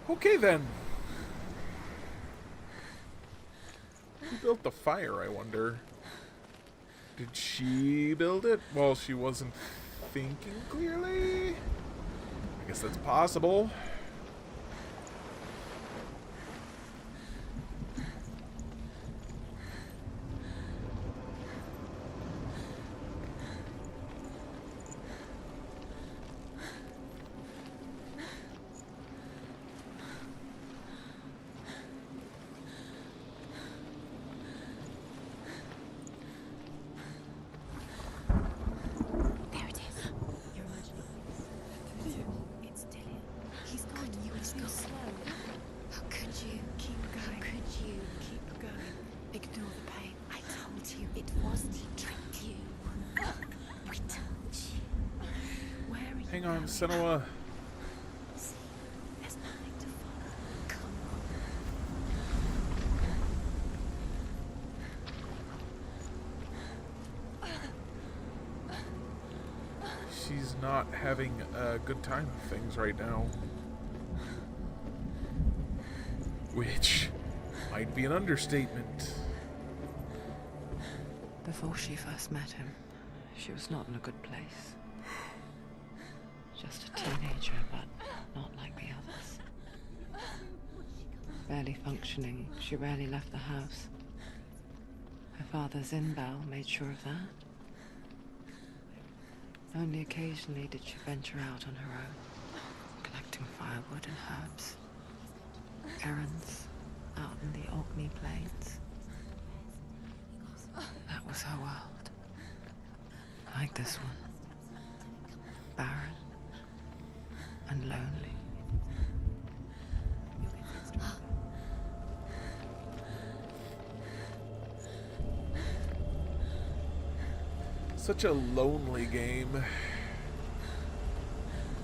Okay then. Who built the fire, I wonder? Did she build it? Well, she wasn't thinking clearly. I guess that's possible. Hang on, Senua. There's nothing to follow. Come on. She's not having a good time with things right now. Which might be an understatement. Before she first met him, she was not in a good place. Just a teenager, but not like the others. Barely functioning, she rarely left the house. Her father's in-bell made sure of that. Only occasionally did she venture out on her own, collecting firewood and herbs. Errands out in the Orkney Plains. That was her world. Like this one. Barren and lonely. Such a lonely game.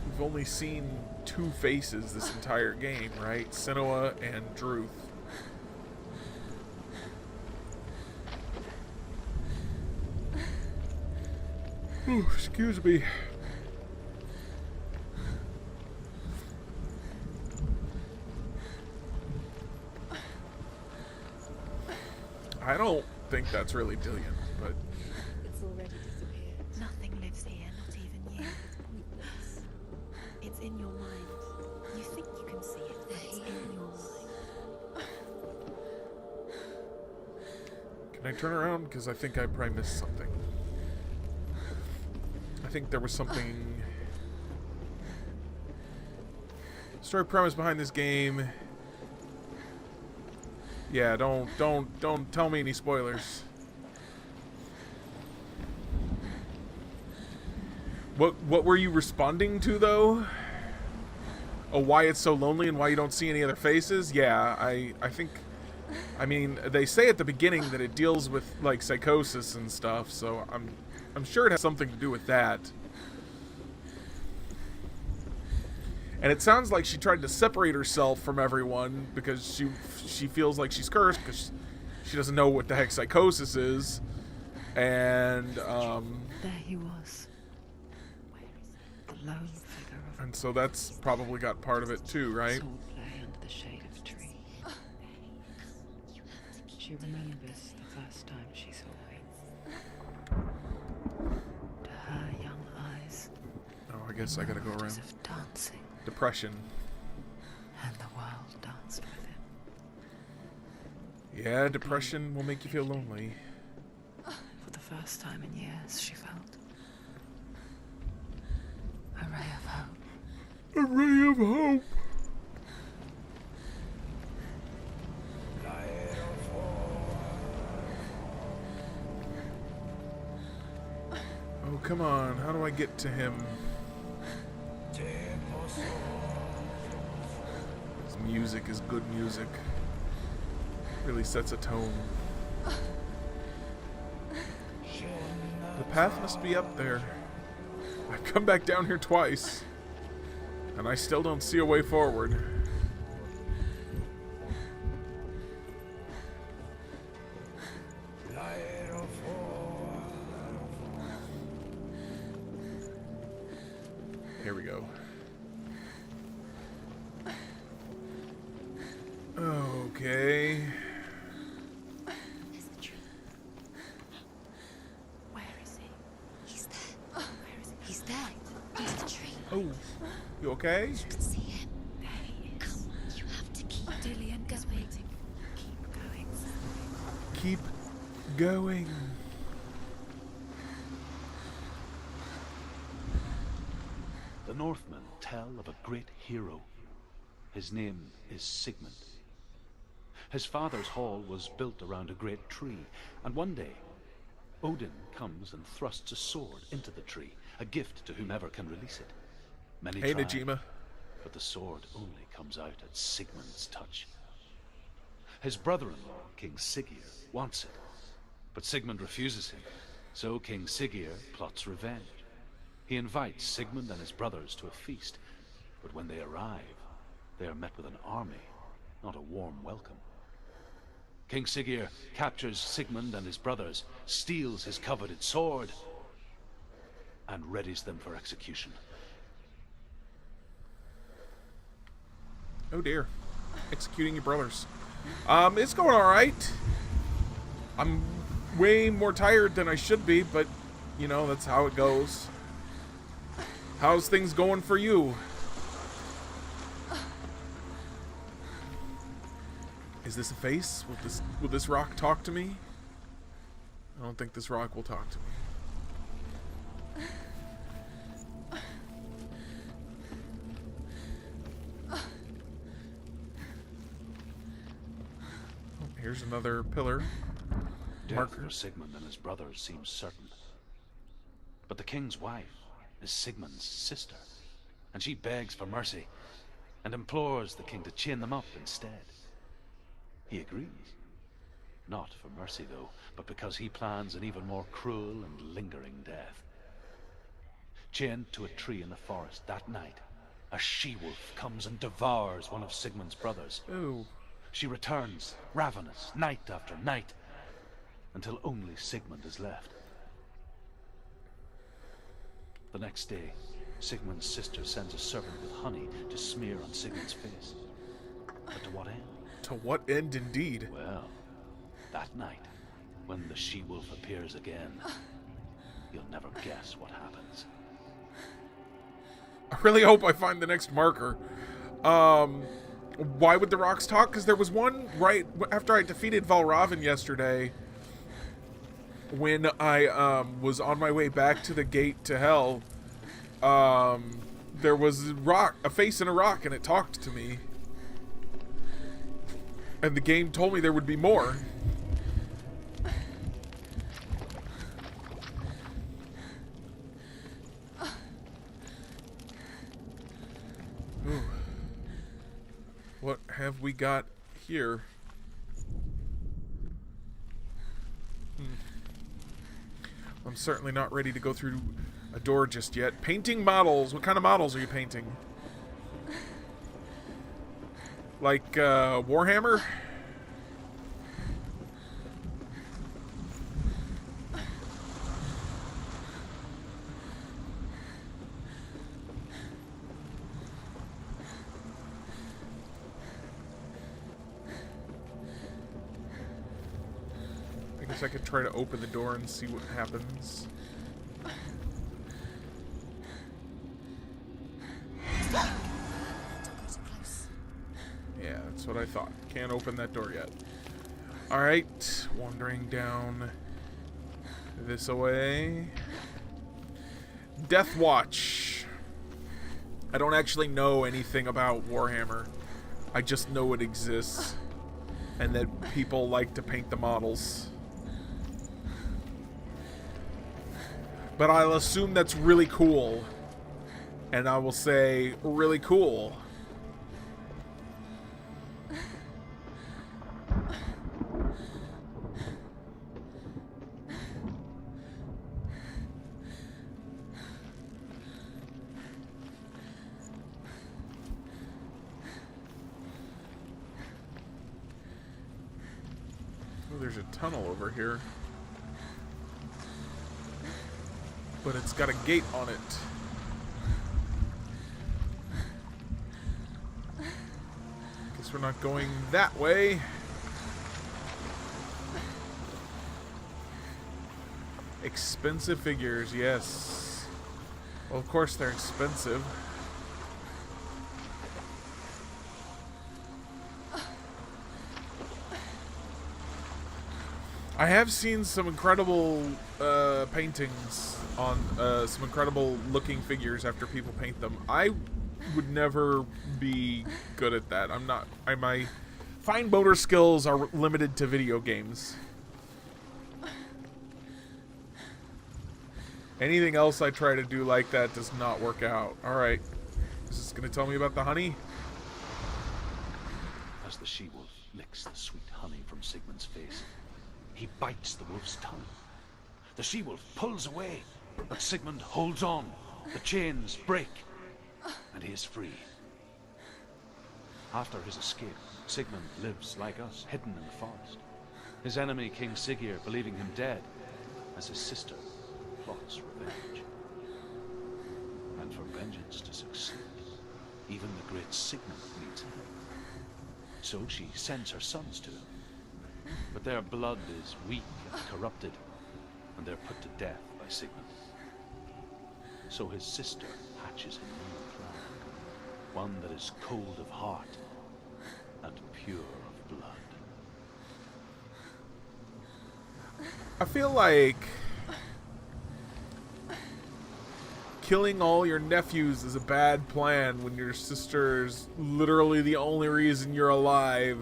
We've only seen two faces this entire game, right? Senua and Druth. Ooh, excuse me. I don't think that's really Dillian, but... It's already disappeared. Nothing lives here, not even you. It's in your mind. You think you can see it, but it's in your mind. Can I turn around? Because I think I probably missed something. I think there was something... Story premise behind this game... Yeah, don't tell me any spoilers. What were you responding to though? Oh, why it's so lonely and why you don't see any other faces? Yeah, I think, I mean, they say at the beginning that it deals with like psychosis and stuff, so I'm sure it has something to do with that. And it sounds like she tried to separate herself from everyone because she feels like she's cursed because she doesn't know what the heck psychosis is. And There he was. The lone figure of and so that's probably got part of it too, right? sword play under the shade of a tree. She remembers the first time she saw him. To her young eyes, Oh, I guess I gotta go around. of dancing, Depression. and the world danced with him. Yeah, depression will make you feel lonely. For the first time in years, she felt a ray of hope. A ray of hope. Oh, come on. How do I get to him? His music is good music. Really sets a tone. The path must be up there. I've come back down here twice, and I still don't see a way forward. Here we go. Okay. There's the tree. Where is he? He's there. Where is he? He's there. Under the tree. Oh, you okay? You can see him. There he is. Come on, you have to keep Dillian is waiting. Keep going. Keep going. The Northmen tell of a great hero. His name is Sigmund. His father's hall was built around a great tree, and one day, Odin comes and thrusts a sword into the tree, a gift to whomever can release it. Many Hey, try, Najima. but the sword only comes out at Sigmund's touch. His brother-in-law, King Siggeir, wants it, but Sigmund refuses him, so King Siggeir plots revenge. He invites Sigmund and his brothers to a feast, but when they arrive, they are met with an army, not a warm welcome. King Siggeir captures Sigmund and his brothers, steals his coveted sword, and readies them for execution. Oh dear. Executing your brothers. It's going alright. I'm way more tired than I should be, but, you know, that's how it goes. How's things going for you? Is this a face? Will this rock talk to me? I don't think this rock will talk to me. Oh, here's another pillar. Death Marker. for Sigmund and his brothers seems certain. But the king's wife is Sigmund's sister, and she begs for mercy and implores the king to chain them up instead. He agrees. Not for mercy, though, but because he plans an even more cruel and lingering death. Chained to a tree in the forest that night, a she-wolf comes and devours one of Sigmund's brothers. Oh. She returns, ravenous, night after night, until only Sigmund is left. The next day, Sigmund's sister sends a servant with honey to smear on Sigmund's face. But to what end? To what end, indeed? Well, that night, when the she-wolf appears again, you'll never guess what happens. I really hope I find the next marker. Why would the rocks talk? Because there was one right after I defeated Valravn yesterday, when I was on my way back to the gate to hell. There was a face in a rock, and it talked to me. And the game told me there would be more. Ooh. What have we got here? I'm certainly not ready to go through a door just yet. Painting models. What kind of models are you painting? Like, Warhammer? I guess I could try to open the door and see what happens. Yeah, that's what I thought. Can't open that door yet. Alright, wandering down this way. Death Watch. I don't actually know anything about Warhammer. I just know it exists. And that people like to paint the models. But I'll assume that's really cool. And I will say, really cool. Oh, there's a tunnel over here. But it's got a gate on it. Guess Guess we're not going that way. Expensive figures, yes. Well, of course they're expensive. I have seen some incredible paintings on some incredible looking figures after people paint them. I would never be good at that. I'm not. My fine motor skills are limited to video games. Anything else I try to do like that does not work out. Alright. Is this going to tell me about the honey? As the she-wolf licks the sweet honey from Sigmund's face, he bites the wolf's tongue. The she-wolf pulls away, but Sigmund holds on. The chains break, and he is free. After his escape, Sigmund lives like us, hidden in the forest. His enemy, King Siggeir, believing him dead, as his sister plots revenge. And for vengeance to succeed, even the great Sigmund needs help. So she sends her sons to him. But their blood is weak and corrupted, and they're put to death by Sigmund. So his sister hatches a new plan, one that is cold of heart and pure of blood. I feel like killing all your nephews is a bad plan when your sister's literally the only reason you're alive.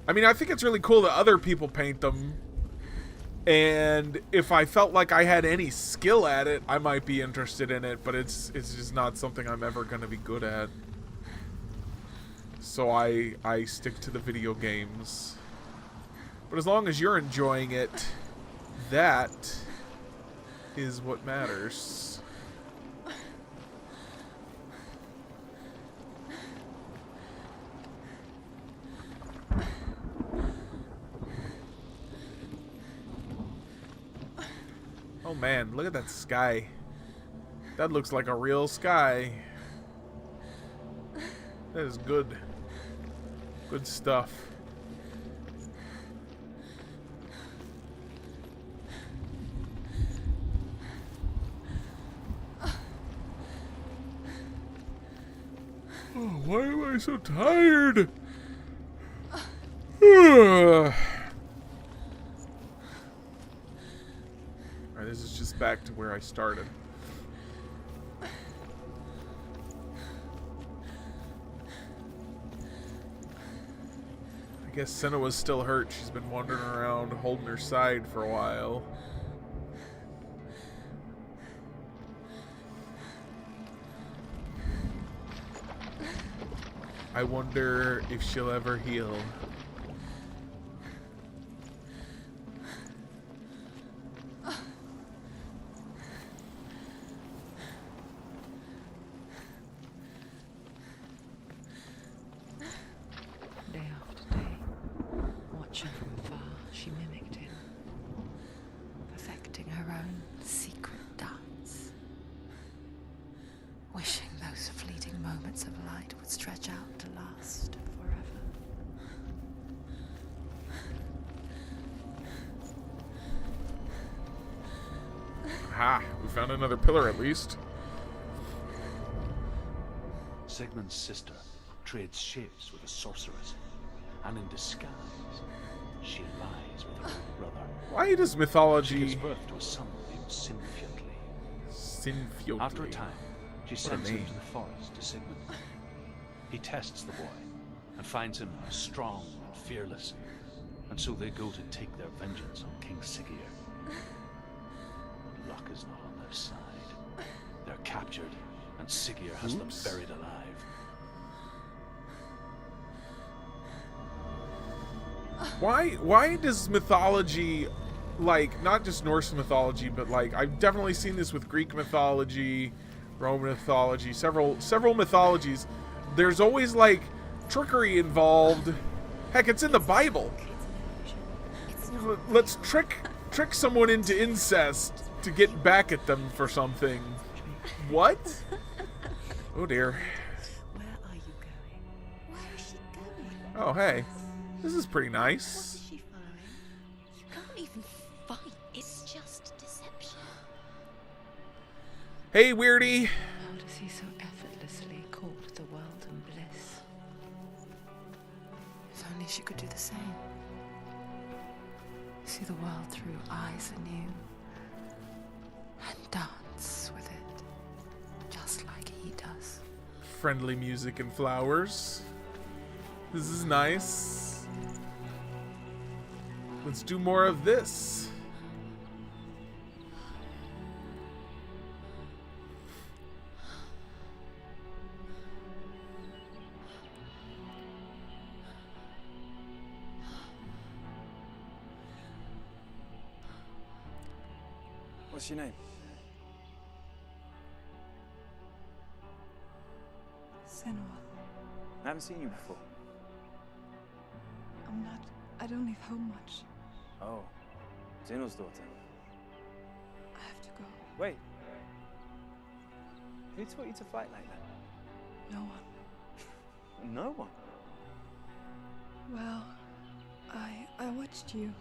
I mean, I think it's really cool that other people paint them, and if I felt like I had any skill at it, I might be interested in it, but it's just not something I'm ever going to be good at. So I stick to the video games. But as long as you're enjoying it, that is what matters. Oh man, look at that sky. That looks like a real sky. That is good. Good stuff. Oh, why am I so tired? Alright, this is just back to where I started. I guess Senua's still hurt. She's been wandering around holding her side for a while. I wonder if she'll ever heal. Day after day, watching from far, she mimicked him, perfecting her own secret dance, wishing those fleeting moments of light would stretch out to last forever. Aha! We found another pillar at least. Sigmund's sister trades shapes with a sorceress, and in disguise, she lies with her own brother. Why does She mythology... gives birth to a son named Sinfiotli. After a time, she sends him to the forest to Sigmund. He tests the boy and finds him strong and fearless, and so they go to take their vengeance on King Siggeir. But luck is not on their side. They're captured, and Siggeir has them buried alive. Why does mythology, like, not just Norse mythology, but like, I've definitely seen this with Greek mythology, Roman mythology, several mythologies. There's always like trickery involved. Heck, it's in the Bible. Let's trick someone into incest to get back at them for something. What? Oh dear. Where are you going? Oh, hey. This is pretty What nice. is she following? You can't even fight. It's just deception. Hey, Weirdy. How does he so effortlessly court the world and bliss? If only she could do the same. See the world through eyes anew. And dance with it. Just like he does. Friendly music and flowers. This is nice. Let's do more of this. What's your name? Senua. I haven't seen you before. I don't leave home much. Oh, Zenua's daughter. I have to go. Wait. Who taught you to fight like that? No one. No one. Well, I watched you,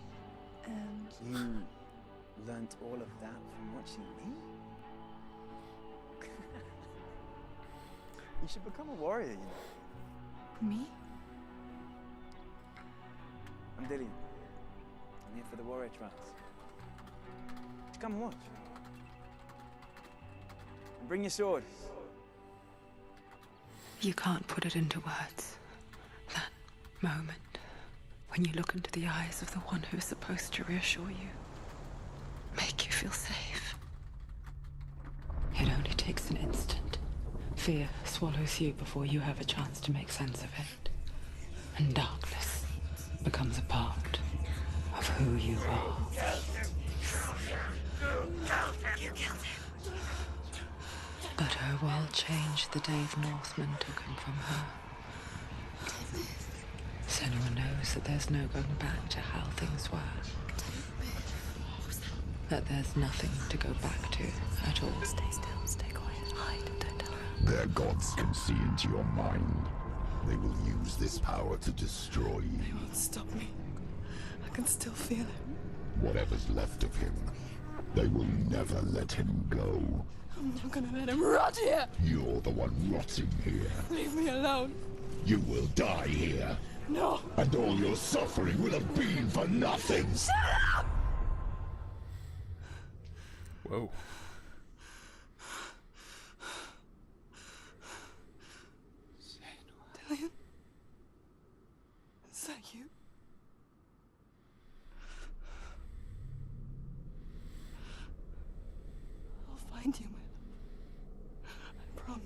and You learnt all of that from watching me? You should become a warrior, you know. me? I'm Dillian. I'm here for the warrior trials. Come and watch. And bring your sword. You can't put it into words. That moment when you look into the eyes of the one who is supposed to reassure you, make you feel safe. It only takes an instant. Fear swallows you before you have a chance to make sense of it. And darkness becomes a part of who you are. But her world changed the day the Northmen took him from her. Senua knows that there's no going back to how things were. That there's nothing to go back to at all. Stay still, stay quiet, hide, don't tell her. Their gods can see into your mind. They will use this power to destroy you. They won't stop me. I can still feel it. Whatever's left of him, they will never let him go. I'm not gonna let him rot here. You're the one rotting here. Leave me alone. You will die here. No. And all your suffering will have been for nothing. Shut up! Whoa. Dillian? Is that you? I'll find you, my love. I promise.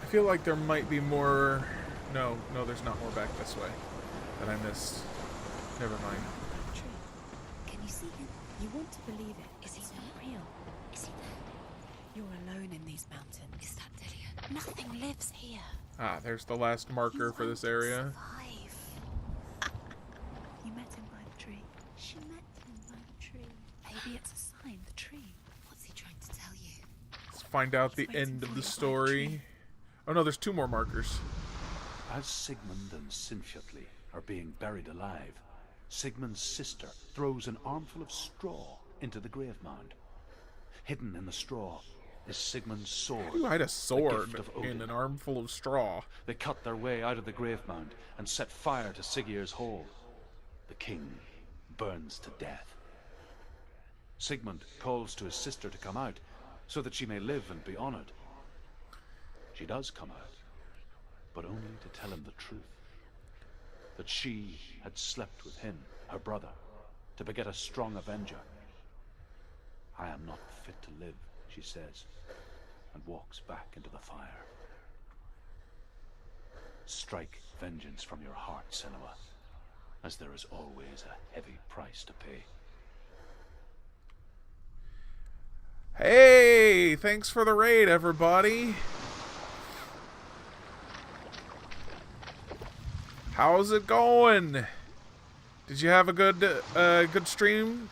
I feel like there might be more... No, there's not more back this way that I missed. Never mind. Tree. Can you see him? You want to believe it. Is he not real? Is he there? You're alone in these mountains. Is that Dillian? Nothing lives here. Ah, there's the last marker for this area. Survive. You met him by the tree. She met him by the tree. Maybe it's a sign. The tree. What's he trying to tell you? Let's find out the end of the story. Oh no, there's two more markers. As Sigmund and Sinfjotli are being buried alive, Sigmund's sister throws an armful of straw into the grave mound. Hidden in the straw is Sigmund's sword. Who had a sword gift of in Odin. an armful of straw? They cut their way out of the grave mound and set fire to Siggeir's hall. The king burns to death. Sigmund calls to his sister to come out so that she may live and be honored. She does come out, but only to tell him the truth. That she had slept with him, her brother, to beget a strong avenger. I am not fit to live, she says, and walks back into the fire. Strike vengeance from your heart, Senua, as there is always a heavy price to pay. Hey, thanks for the raid, everybody. How's it going? Did you have a good stream,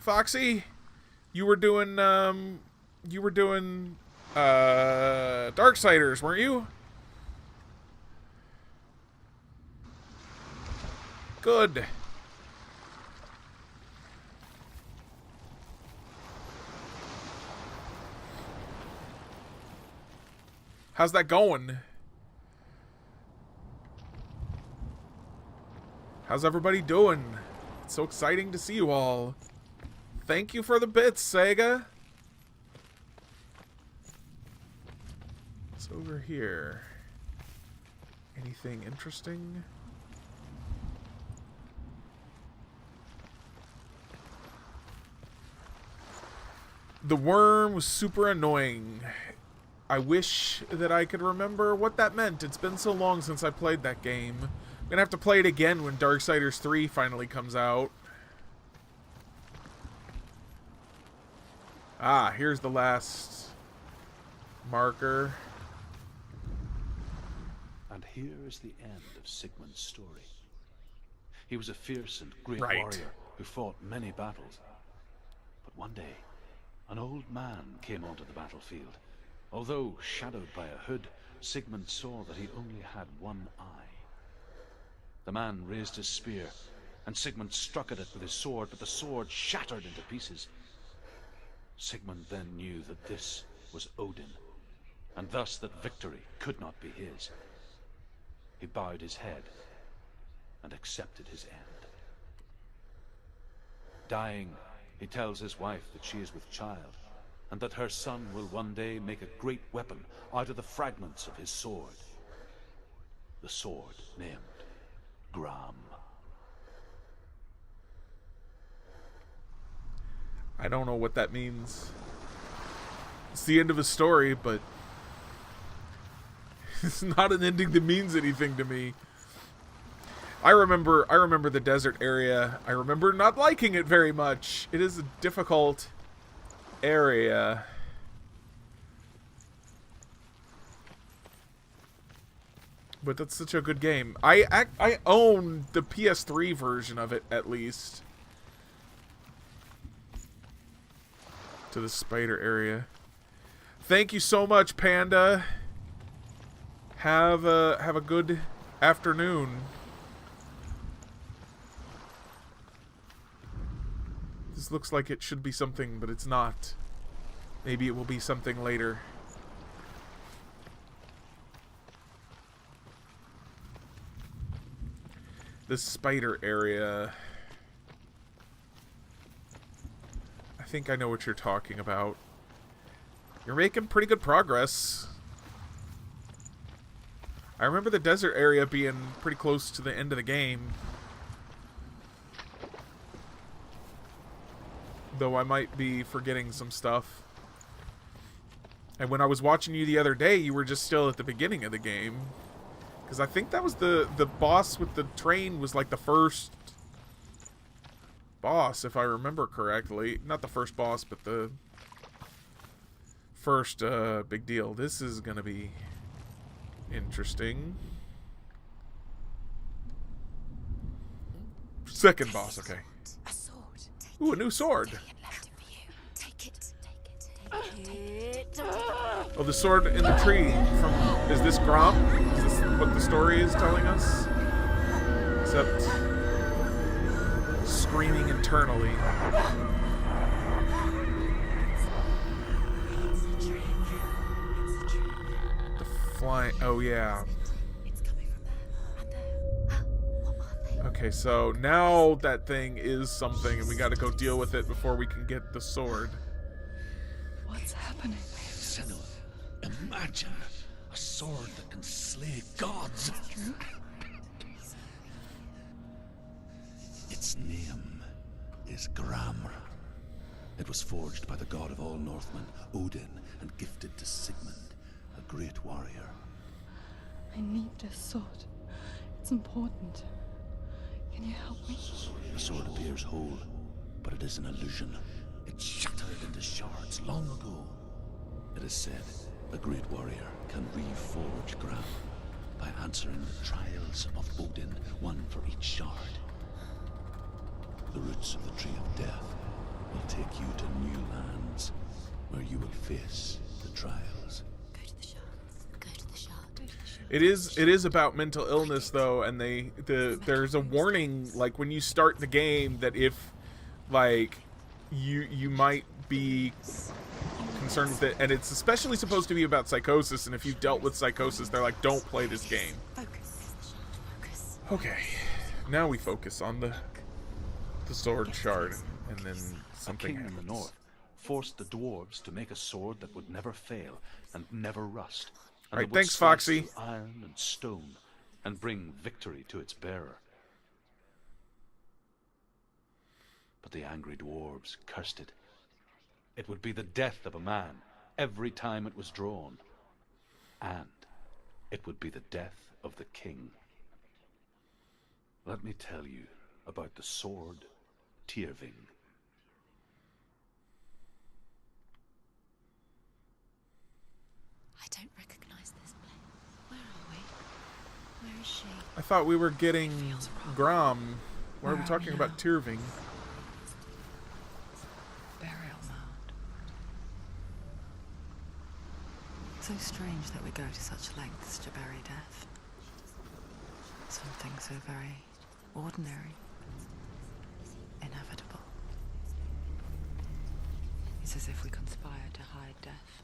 Foxy? You were doing Darksiders, weren't you? Good. How's that going? How's everybody doing? It's so exciting to see you all. Thank you for the bits, Sega. What's over here? Anything interesting? The worm was super annoying. I wish that I could remember what that meant. It's been so long since I played that game. I'm gonna have to play it again when Darksiders 3 finally comes out. Ah, here's the last marker. And here is the end of Sigmund's story. He was a fierce and great Right. warrior who fought many battles. But one day, an old man came onto the battlefield. Although shadowed by a hood, Sigmund saw that he only had one eye. The man raised his spear, and Sigmund struck at it with his sword, but the sword shattered into pieces. Sigmund then knew that this was Odin, and thus that victory could not be his. He bowed his head and accepted his end. Dying, he tells his wife that she is with child, and that her son will one day make a great weapon out of the fragments of his sword. The sword named Gram. I don't know what that means. It's the end of a story, but it's not an ending that means anything to me. I remember the desert area. I remember not liking it very much. It is a difficult area. But that's such a good game. I own the PS3 version of it, at least. To the spider area. Thank you so much, Panda. Have a good afternoon. This looks like it should be something, but it's not. Maybe it will be something later. This spider area. I think I know what you're talking about. You're making pretty good progress. I remember the desert area being pretty close to the end of the game. Though I might be forgetting some stuff. And when I was watching you the other day, you were just still at the beginning of the game. Because I think that was the boss with the train was like the first boss, if I remember correctly. Not the first boss, but the first big deal. This is going to be interesting. Second boss, okay. A sword. Ooh, a new sword. Left it for you. Take it. Take it. Oh, the sword in the tree from... Is this Grom? Is this what the story is telling us? Except... screaming internally. The flying... Oh, yeah. It's coming from there. And there. What are they? Okay, so now that thing is something, and we gotta go deal with it before we can get the sword. What's happening? Senua, imagine a sword that can slay gods. True? Its name is Gram. It was forged by the god of all Northmen, Odin, and gifted to Sigmund, a great warrior. I need this sword. It's important. Can you help me? The sword appears whole, but it is an illusion. It shattered into shards long ago. It is said a great warrior can reforge Gram by answering the trials of Odin, one for each shard. The roots of the Tree of Death will take you to new lands where you will face the trials. Go to the shards. Go to the shard. It is about mental illness though, and there's a warning like when you start the game that if like you might be concerned with it, and it's especially supposed to be about psychosis, and if you've dealt with psychosis, they're like, don't play this game. Okay, now we focus on the sword shard, and then A something king in the happens. north forced the dwarves to make a sword that would never fail and never rust. And Right, that would thanks, slice Foxy. through iron and stone and bring victory to its bearer. But the angry dwarves cursed it. It would be the death of a man every time it was drawn. And it would be the death of the king. Let me tell you about the sword Tyrving. I don't recognize this place. Where are we? Where is she? I thought we were getting Grom. Why are we Where are talking we about now? Tyrving? Burial mound. So strange that we go to such lengths to bury death. Something so very ordinary, inevitable. It's as if we conspire to hide death,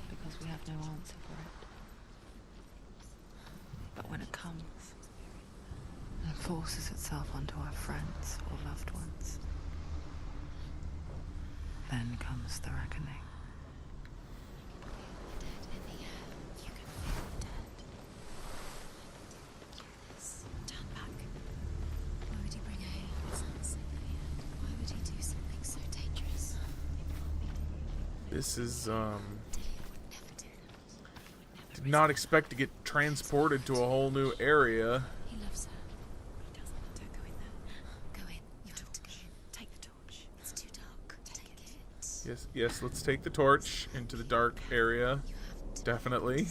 because we have no answer for it. But when it comes, and forces itself onto our friends or loved ones, then comes the reckoning. Dead in the air. You can feel the dead. Turn back. Why would he bring her here? It's not safe here. Why would he do something so dangerous? This is Dillian would never do that. did not expect to get transported to a whole new area. He loves her. He doesn't want her. Go in there. Go in. You have to go in. Take the torch. It's too dark. Take it. Yes, let's take the torch into the dark area. Definitely.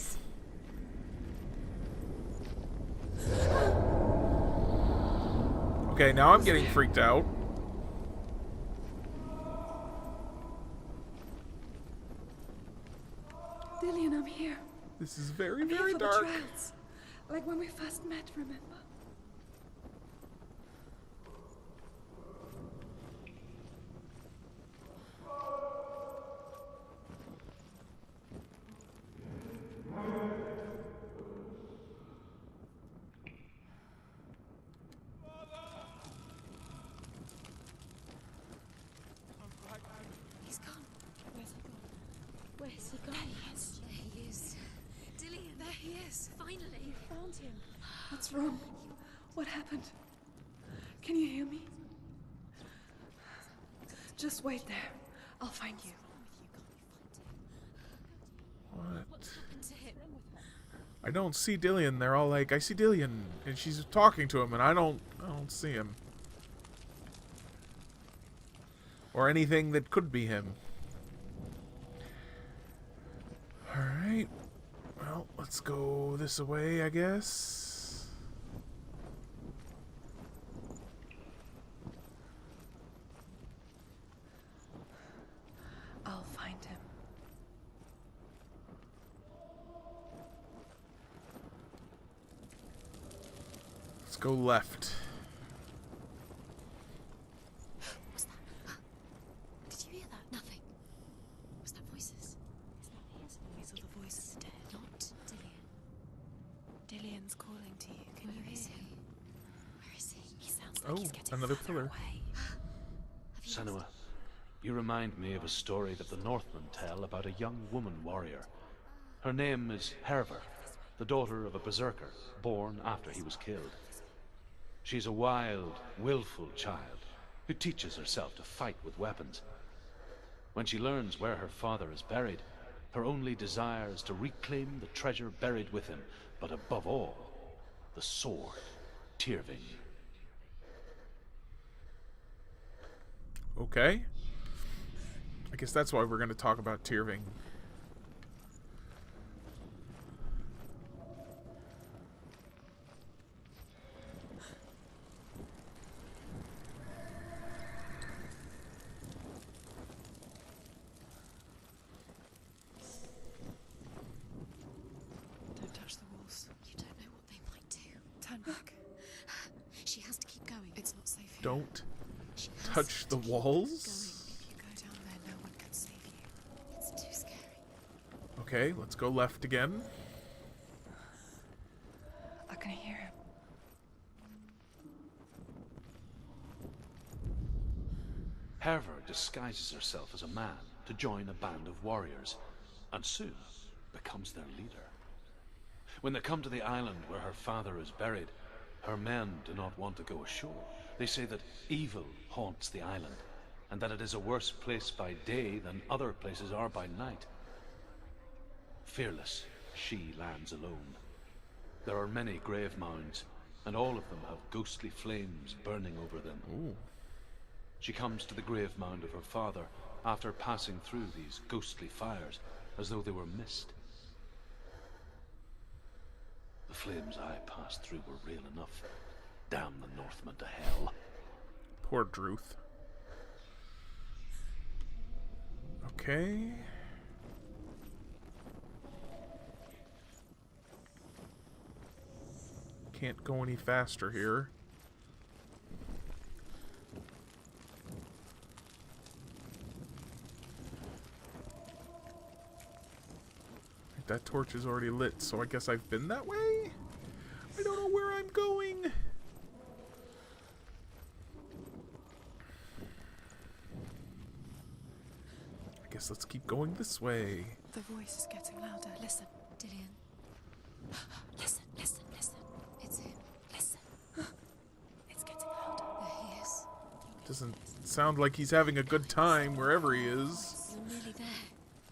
Okay, now I'm getting freaked out. Dillian, I'm here. This is very, I'm here very for dark. the trials. Like when we first met, remember? He's gone. Where's he gone? There he is. There he is. Dillian, there he is. Finally. Found him. What's wrong? What happened? Can you hear me? Just wait there. I'll find you. What? Happened to him. I don't see Dillian. They're all like, I see Dillian, and she's talking to him, and I don't see him. Or anything that could be him. Alright. Well, let's go this way, I guess. I'll find him. Let's go left. What's that? Did you hear that? Nothing. Was that voices? Is that his voice or the voice of the dead? Not Dillian. Dillian's calling to you. Can you hear him? Where is he? He sounds like Oh, he's getting another further pillar. away. Have you Senua, you remind me of a story that the Northmen tell about a young woman warrior. Her name is Hervor, the daughter of a berserker, born after he was killed. She's a wild, willful child who teaches herself to fight with weapons. When she learns where her father is buried, her only desire is to reclaim the treasure buried with him, but above all, the sword, Tyrving. Okay. guess that's why we're going to talk about Tyrving. Don't touch the walls. You don't know what they might do. Turn back. She has to keep going. It's not safe here. Don't She has touch the to keep walls. going. If you go down there, no one can save you. It's too scary. Okay, let's go left again. I can hear him. Herver disguises herself as a man to join a band of warriors, and soon becomes their leader. When they come to the island where her father is buried, her men do not want to go ashore. They say that evil haunts the island, and that it is a worse place by day than other places are by night. Fearless, she lands alone. There are many grave mounds, and all of them have ghostly flames burning over them. Ooh. She comes to the grave mound of her father after passing through these ghostly fires, as though they were mist. The flames I passed through were real enough. Damn the Northmen to hell. Poor Druth. Okay. Can't go any faster here. That torch is already lit, so I guess I've been that way? I don't know where I'm going. I guess let's keep going this way. The voice is getting louder. Listen, Dillian. Listen, listen, listen. It's him. Listen. It's getting louder. There he is. Doesn't sound like he's having a good time wherever he is. You're nearly there.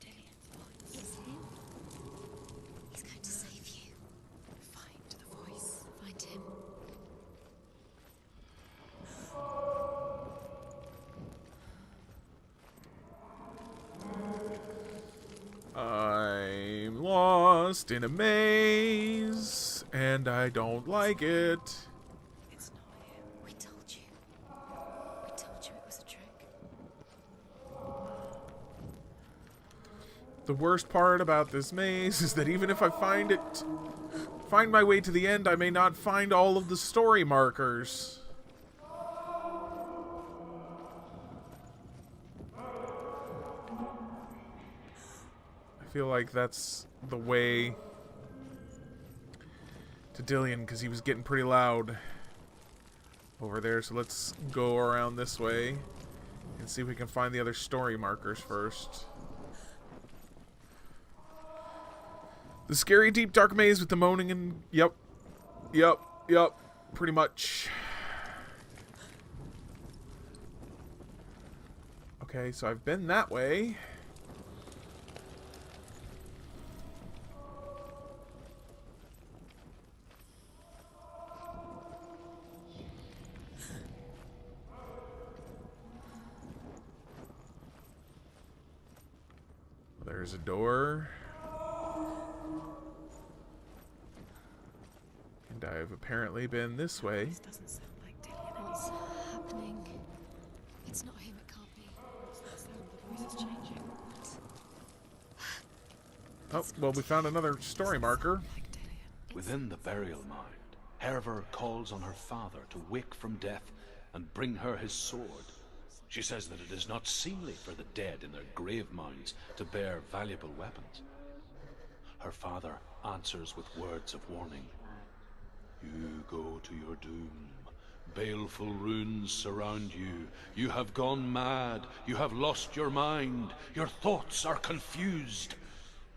Dillian's voice. It's him. He's going to save you. Find the voice. Find him. I'm lost in a maze, and I don't like it. It's not him. We told you. We told you it was a trick. The worst part about this maze is that even if I find my way to the end, I may not find all of the story markers. I feel like that's the way to Dillian, because he was getting pretty loud over there. So let's go around this way and see if we can find the other story markers first. The scary deep dark maze with the moaning and... Yep. Pretty much. Okay, so I've been that way. There's a door. And I've apparently been this way. This doesn't sound like Dillian. What's happening? It's not him, it can't be. What's that sound? The voice is changing. Oh, well, we found another story marker. Like Dillian. Within the burial mound, Herver calls on her father to wake from death and bring her his sword. She says that it is not seemly for the dead in their grave mounds to bear valuable weapons. Her father answers with words of warning. You go to your doom. Baleful runes surround you. You have gone mad. You have lost your mind. Your thoughts are confused.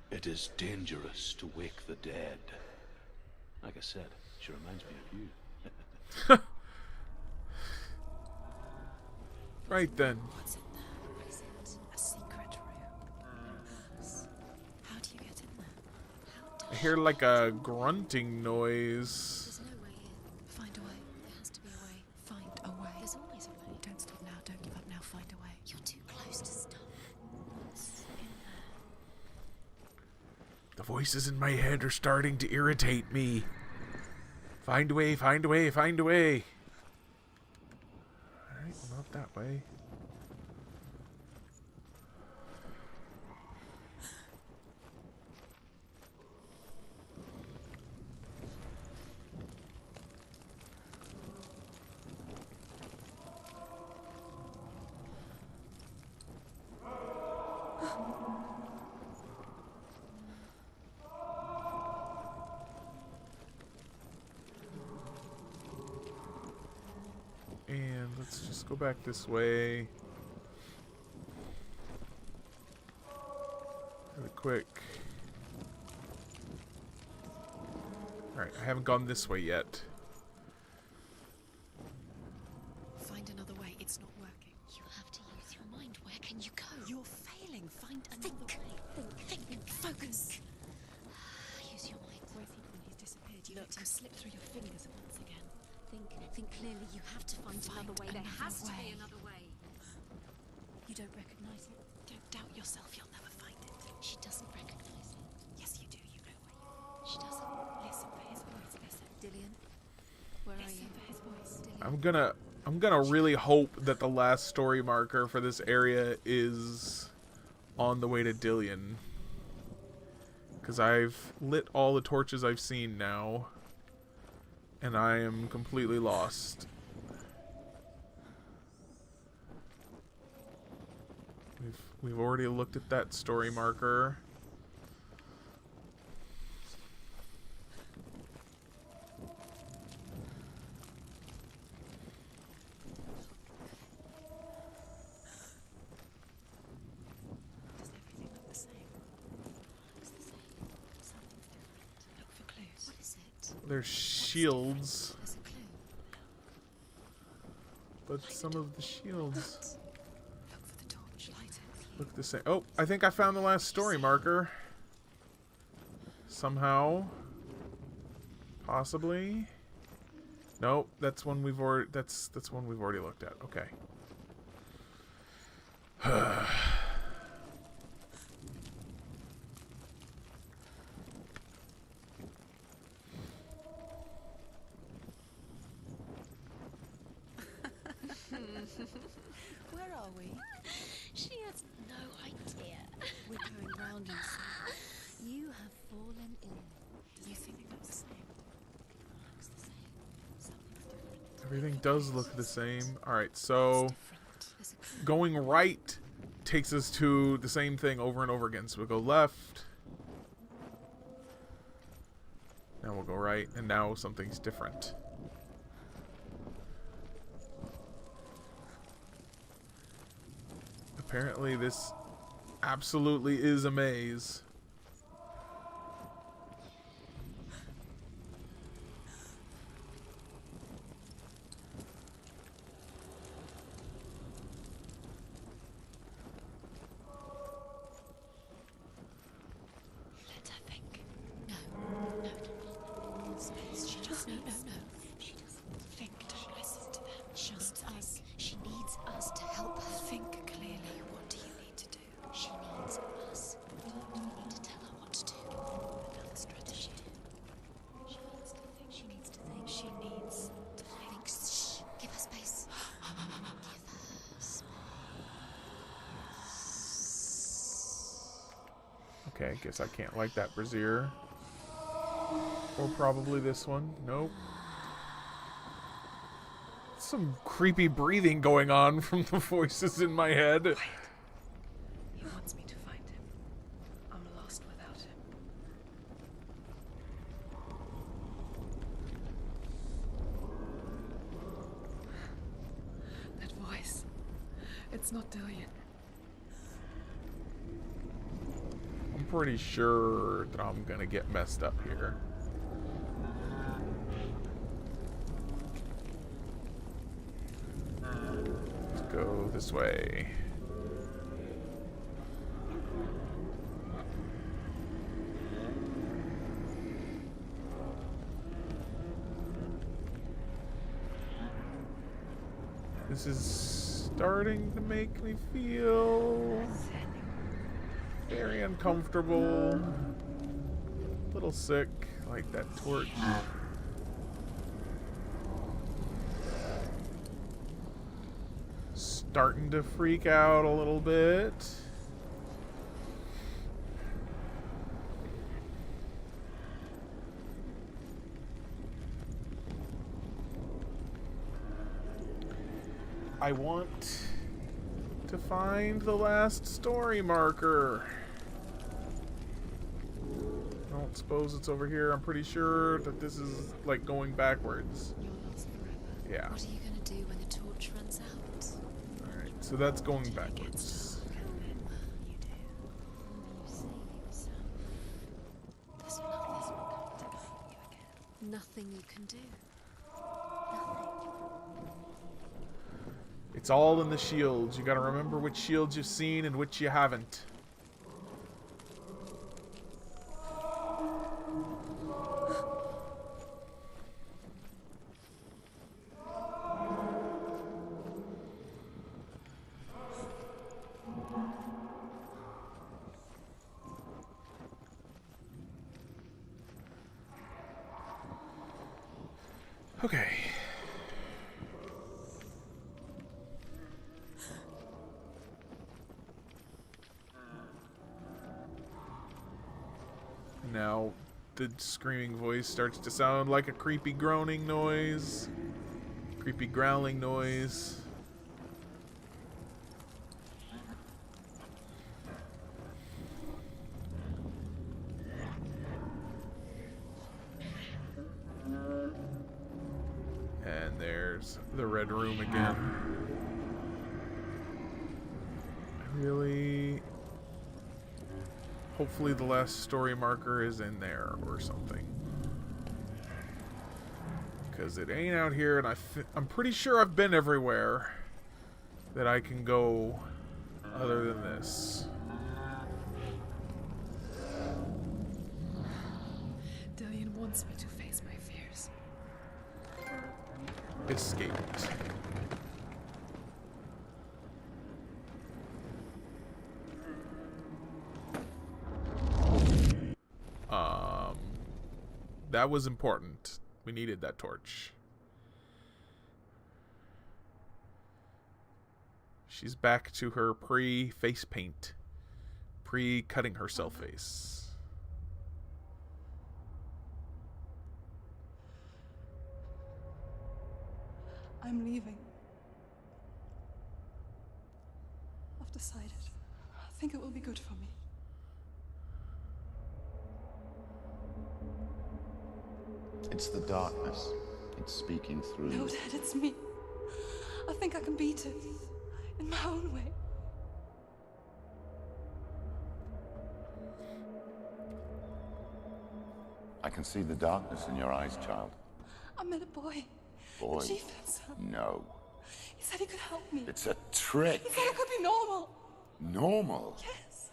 It is dangerous to wake the dead. Like I said, she reminds me of you. Right then. What's in there? What is it? A secret room. How do you get in there? How I does hear like a grunting noise. There's no way in. Find a way. There has to be a way. Find a way. There's always a way. Don't stop now. Don't give up now. Find a way. You're too close to stop. The voices in my head are starting to irritate me. Find a way, find a way, find a way. Alright, well, not that way. And let's just go back this way. Really quick. Alright, I haven't gone this way yet. Find another way. It's not working. You have to use your mind. Where can you go? You're failing. Find another way. Think. Focus. Use your mind. Where's he gone? He's disappeared. You let him slip through your fingers once again. Think clearly. You have to find another way. There has to be another way. You don't recognize it? Don't doubt yourself. You'll never find it. She doesn't recognize it. Yes, you do. You know where you are. She doesn't. Listen for his voice. Listen. Dillian, where are Listen you? for his voice. Dillian. I'm gonna really hope that the last story marker for this area is on the way to Dillian. Because I've lit all the torches I've seen now. And I am completely lost. We've already looked at that story marker. Does everything look the same? Looks the same. Something's different. Look for clues. What is it? There's shields, There's a clue. but some of the shields Look for the torch. Light it. look the same. Oh, I think I found the last story marker. Somehow. Possibly. Nope, that's one we've already that's one we've already looked at. Okay. Where are we? She has no idea. We're going round in circles. You have fallen in. You think it looks the same? Looks the same. Something's different. Everything does look the same. Alright, so There's a clue. going right takes us to the same thing over and over again. So we'll go left. Now we'll go right, and now something's different. Apparently this absolutely is a maze. Let her think. No. Space. She just No. She doesn't Think. Don't listen to them. Just us. She needs us to help her. Think clearly. What do you need to do? She needs us. We need to tell her what to do. Another strategy. She needs to think. She needs to think. She needs to Think. Shh. Give her space. Give her space. Okay, I guess I can't like that brazier. Or probably this one. Nope. Some creepy breathing going on from the voices in my head. He wants me to find him. I'm lost without him. That voice. It's not Dillian. I'm pretty sure that I'm gonna get messed up here. Let's go this way. This is starting to make me feel very uncomfortable. little sick, like that torch. Starting to freak out a little bit. I want to find the last story marker. I don't suppose it's over here. I'm pretty sure that this is like going backwards. You're lost forever. Yeah. What are you going to do when the torch runs out? Alright, so that's going backwards. You do. You save yourself. There's nothing coming to find you again. Nothing you can do. Nothing. It's all in the shields. You gotta remember which shields you've seen and which you haven't. Okay. Now, the screaming voice starts to sound like a creepy groaning noise. Creepy growling noise. And there's the red room again. Really? Hopefully the last story marker is in there or something. Because it ain't out here, and I'm pretty sure I've been everywhere that I can go other than this. Dillion wants me to face my fears. Escaped. That was important. We needed that torch. She's back to her pre-face paint. Pre-cutting herself face. I'm leaving. I've decided. I think it will be good for me. It's the darkness. It's speaking through. No, Dad, it's me. I think I can beat it. In my own way. I can see the darkness in your eyes, child. I met a boy. Boy. The chieftain's son. No. He said he could help me. It's a trick. He said I could be normal. Normal? Yes.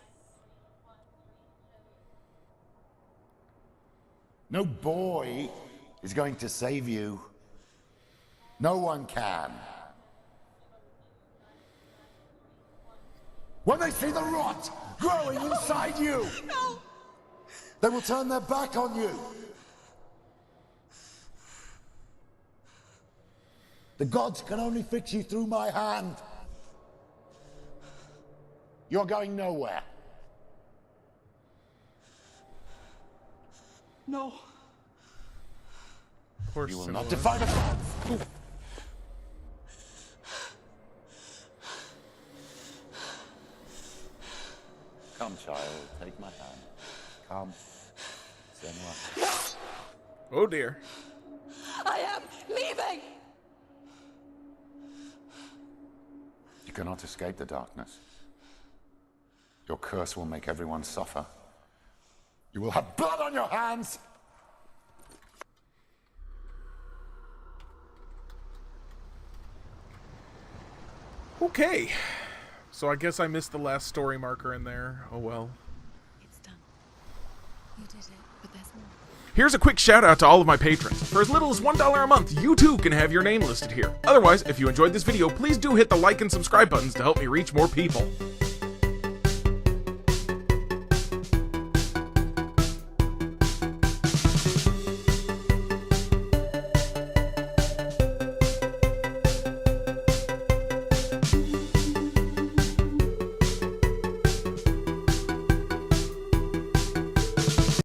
No boy is going to save you. No one can. When they see the rot growing inside you, No. they will turn their back on you. The gods can only fix you through my hand. You're going nowhere. No. Poor You will Senua. not defy the gods. Come, child, take my hand. Come. Senua. Oh dear. I am leaving. You cannot escape the darkness. Your curse will make everyone suffer. You will have blood on your hands! Okay. So I guess I missed the last story marker in there. Oh well. It's done. You did it, but there's more. Here's a quick shout out to all of my patrons. For as little as $1 a month, you too can have your name listed here. Otherwise, if you enjoyed this video, please do hit the like and subscribe buttons to help me reach more people.